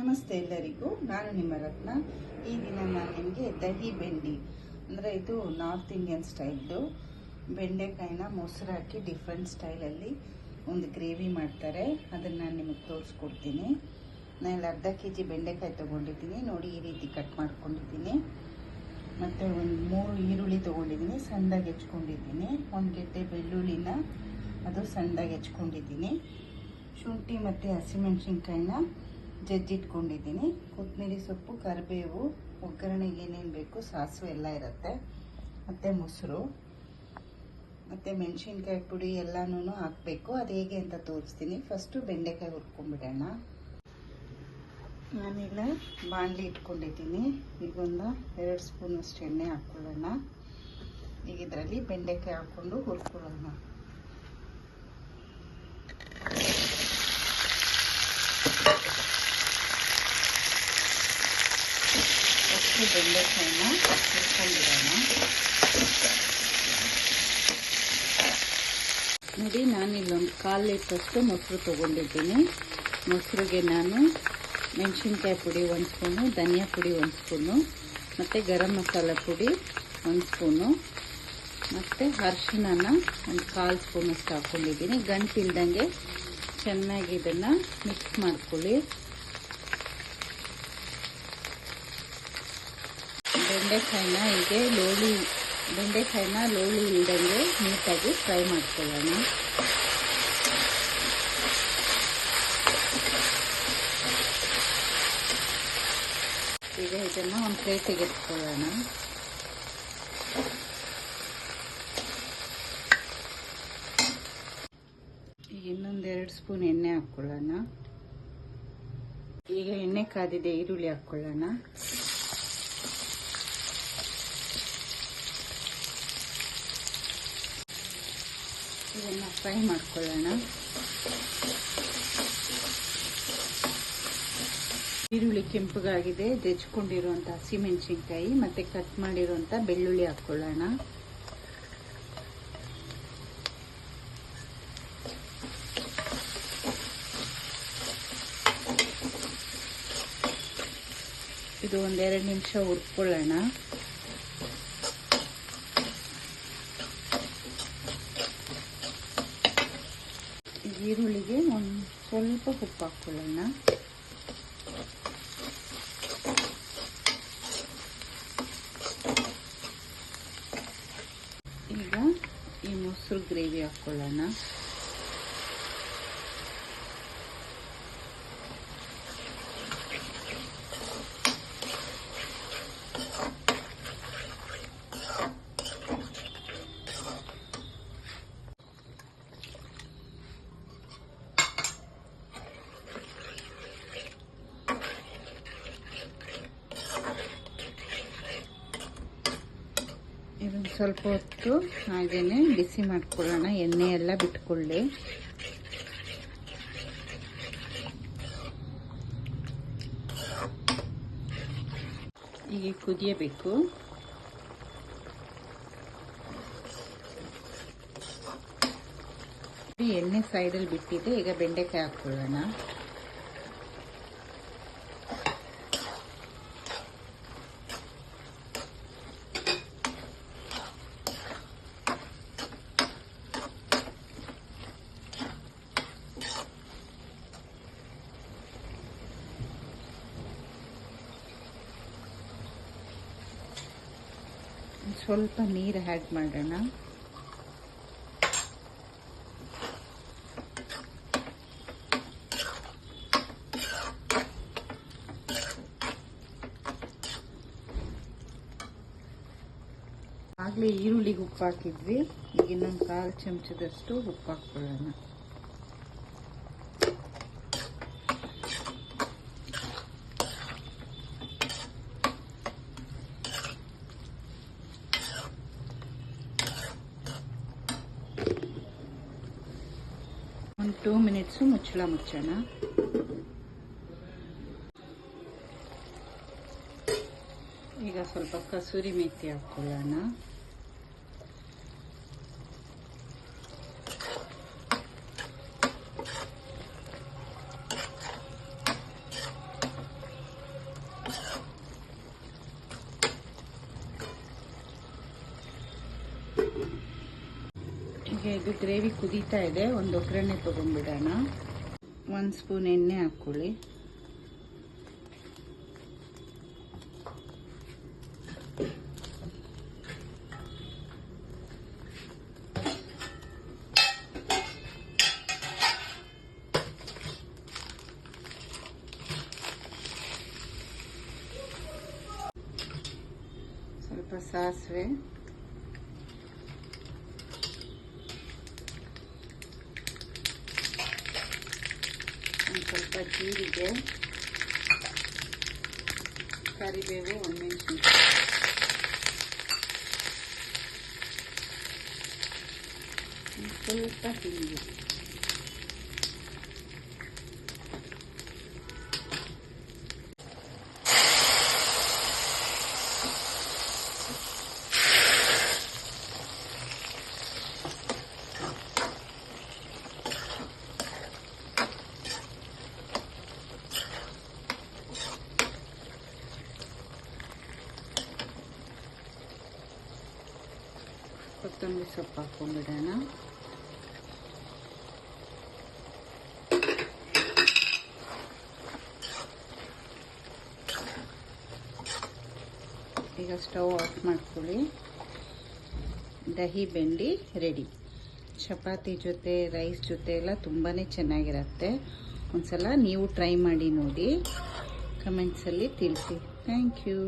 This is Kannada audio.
ನಮಸ್ತೆ ಎಲ್ಲರಿಗೂ, ನಾನು ನಿಮ್ಮ ರತ್ನ. ಈ ದಿನ ನಾನು ನಿಮಗೆ ದಹಿ ಬೆಂಡಿ ಅಂದರೆ ಇದು ನಾರ್ತ್ ಇಂಡಿಯನ್ ಸ್ಟೈಲ್ದು ಬೆಂಡೆಕಾಯಿನ ಮೊಸರು ಹಾಕಿ ಡಿಫ್ರೆಂಟ್ ಸ್ಟೈಲಲ್ಲಿ ಒಂದು ಗ್ರೇವಿ ಮಾಡ್ತಾರೆ. ಅದನ್ನು ನಾನು ನಿಮಗೆ ತೋರಿಸ್ಕೊಡ್ತೀನಿ. ನಾನು ಇಲ್ಲಿ ಅರ್ಧ kg ಬೆಂಡೆಕಾಯಿ ತೊಗೊಂಡಿದ್ದೀನಿ. ನೋಡಿ, ಈ ರೀತಿ ಕಟ್ ಮಾಡ್ಕೊಂಡಿದ್ದೀನಿ. ಮತ್ತು ಒಂದು 3 ಈರುಳ್ಳಿ ತೊಗೊಂಡಿದ್ದೀನಿ, ಸಣ್ಣದಾಗಿ ಹೆಚ್ಕೊಂಡಿದ್ದೀನಿ. ಒಂದು ಗೆಡ್ಡೆ ಬೆಳ್ಳುಳ್ಳಿನ ಅದು ಸಣ್ಣದಾಗಿ ಹೆಚ್ಕೊಂಡಿದ್ದೀನಿ. ಶುಂಠಿ ಮತ್ತು ಹಸಿಮೆಣಸಿನ್ಕಾಯಿನ ಜಜ್ಜಿಟ್ಕೊಂಡಿದ್ದೀನಿ. ಕೊತ್ತಂಬರಿ ಸೊಪ್ಪು, ಕರಿಬೇವು, ಒಗ್ಗರಣೆಗೆ ಏನೇನು ಬೇಕು, ಸಾಸಿವೆ ಎಲ್ಲ ಇರುತ್ತೆ. ಮತ್ತು ಮೊಸರು ಮತ್ತು ಮೆಣಸಿನ್ಕಾಯಿ ಪುಡಿ ಎಲ್ಲನೂ ಹಾಕಬೇಕು. ಅದು ಹೇಗೆ ಅಂತ ತೋರಿಸ್ತೀನಿ. ಫಸ್ಟು ಬೆಂಡೆಕಾಯಿ ಹುರ್ಕೊಂಡ್ಬಿಡೋಣ. ನಾನಿಲ್ಲ ಬಾಣಲಿ ಇಟ್ಕೊಂಡಿದ್ದೀನಿ. ಈಗೊಂದು 2 ಸ್ಪೂನಷ್ಟು ಎಣ್ಣೆ ಹಾಕ್ಕೊಳ್ಳೋಣ. ಈಗ ಇದರಲ್ಲಿ ಬೆಂಡೆಕಾಯಿ ಹಾಕ್ಕೊಂಡು ಹುರ್ಕೊಳ್ಳೋಣ. ಬೆಂಡೆಕಾಯಿನ ಹುರ್ಕೊಂಡಿರೋಣ. ನೋಡಿ, ನಾನಿಲ್ಲೊಂದು 1/4 ಲೀಟ್ರಷ್ಟು ಮೊಸರು ತೊಗೊಂಡಿದ್ದೀನಿ. ಮೊಸರಿಗೆ ನಾನು ಮೆಣಸಿನ್ಕಾಯಿ ಪುಡಿ 1 ಸ್ಪೂನು, ಧನಿಯಾ ಪುಡಿ 1 ಸ್ಪೂನು, ಮತ್ತು ಗರಂ ಮಸಾಲ ಪುಡಿ 1 ಸ್ಪೂನು, ಮತ್ತು ಅರಿಶಿಣನ ಒಂದು 1/4 ಸ್ಪೂನಷ್ಟು ಹಾಕ್ಕೊಂಡಿದ್ದೀನಿ. ಗಂಟಿಲ್ದಂಗೆ ಚೆನ್ನಾಗಿ ಇದನ್ನು ಮಿಕ್ಸ್ ಮಾಡ್ಕೊಳ್ಳಿ. ಬೆಂಡೆಕಾಯಿನ ಲೋಳಿ ಇಲ್ದಂಗೆ ನೀಟಾಗಿ ಫ್ರೈ ಮಾಡ್ಕೊಳ್ಳೋಣ. ಈಗ ಇದನ್ನು ಒಂದು ಪ್ಲೇಟಿಗೆ ಎತ್ಕೊಳ್ಳೋಣ. ಈಗ ಇನ್ನೊಂದು 2 ಸ್ಪೂನ್ ಎಣ್ಣೆ ಹಾಕ್ಕೊಳ್ಳೋಣ. ಈಗ ಎಣ್ಣೆ ಕಾದಿದೆ, ಈರುಳ್ಳಿ ಹಾಕ್ಕೊಳ್ಳೋಣ. ಇದನ್ನು ಫ್ರೈ ಮಾಡ್ಕೊಳ್ಳೋಣ. ಈರುಳ್ಳಿ ಕೆಂಪಗಾಗಿದೆ. ಜಜ್ಕೊಂಡಿರುವಂಥ ಹಸಿಮೆಣಸಿನ್ಕಾಯಿ ಮತ್ತು ಕಟ್ ಮಾಡಿರುವಂಥ ಬೆಳ್ಳುಳ್ಳಿ ಹಾಕ್ಕೊಳ್ಳೋಣ. ಇದು 1-2 ನಿಮಿಷ ಹುರ್ಕೊಳ್ಳೋಣ. ಈರುಳ್ಳಿಗೆ ಒಂದು ಸ್ವಲ್ಪ ಉಪ್ಪು ಹಾಕ್ಕೊಳ್ಳೋಣ. ಈಗ ಈ ಮೊಸರು ಗ್ರೇವಿ ಹಾಕ್ಕೊಳ್ಳೋಣ. ಇದನ್ನು ಸ್ವಲ್ಪ ಹೊತ್ತು ಹಾಗೇನೆ ಬಿಸಿ ಮಾಡ್ಕೊಳ್ಳೋಣ. ಎಣ್ಣೆ ಎಲ್ಲ ಬಿಟ್ಕೊಳ್ಳಿ. ಈಗ ಕುದಿಯಬೇಕು. ಎಣ್ಣೆ ಸೈಡಲ್ಲಿ ಬಿಟ್ಟಿದೆ. ಈಗ ಬೆಂಡೆಕಾಯಿ ಹಾಕ್ಕೊಳ್ಳೋಣ. ಸ್ವಲ್ಪ ನೀರು ಆ್ಯಡ್ ಮಾಡೋಣ. ಆಗಲೇ ಈರುಳ್ಳಿಗೆ ಉಪ್ಪು ಹಾಕಿದ್ವಿ. ಈಗ ಇನ್ನೊಂದು 1/4 ಚಮಚದಷ್ಟು ಉಪ್ಪು ಹಾಕ್ಕೊಳ್ಳೋಣ. ಒಂದು 2 ಮಿನಿಟ್ಸು ಮುಚ್ಚಳ ಮುಚ್ಚೋಣ. ಈಗ ಸ್ವಲ್ಪ ಕಸೂರಿ ಮೇಥಿ ಹಾಕ್ಕೊಳ್ಳೋಣ. ಈಗ ಇದು ಗ್ರೇವಿ ಕುದೀತಾ ಇದೆ. ಒಂದು ಒಗ್ಗರಣೆ ತೊಗೊಂಡ್ಬಿಡೋಣ. 1 ಸ್ಪೂನ್ ಎಣ್ಣೆ ಹಾಕ್ಕೊಳ್ಳಿ. ಸ್ವಲ್ಪ ಸಾಸಿವೆ, ಒಂದು ಸ್ವಲ್ಪ ಜೀರಿಗೆ, ಕರಿಬೇವು, ಒಣಮೆಣಸಿನಕಾಯಿ, ಸ್ವಲ್ಪ ಹಿಂಗು. ಕೊತ್ತಂಬರಿ ಸೊಪ್ಪು ಹಾಕೊಂಡ್ಬಿಡೋಣ. ಈಗ ಸ್ಟವ್ ಆಫ್ ಮಾಡ್ಕೊಳ್ಳಿ. ದಹಿ ಬೆಂಡಿ ರೆಡಿ. ಚಪಾತಿ ಜೊತೆ, ರೈಸ್ ಜೊತೆ ಎಲ್ಲ ತುಂಬಾ ಚೆನ್ನಾಗಿರುತ್ತೆ. ಒಂದ್ಸಲ ನೀವು ಟ್ರೈ ಮಾಡಿ ನೋಡಿ, ಕಮೆಂಟ್ಸಲ್ಲಿ ತಿಳಿಸಿ. Thank you.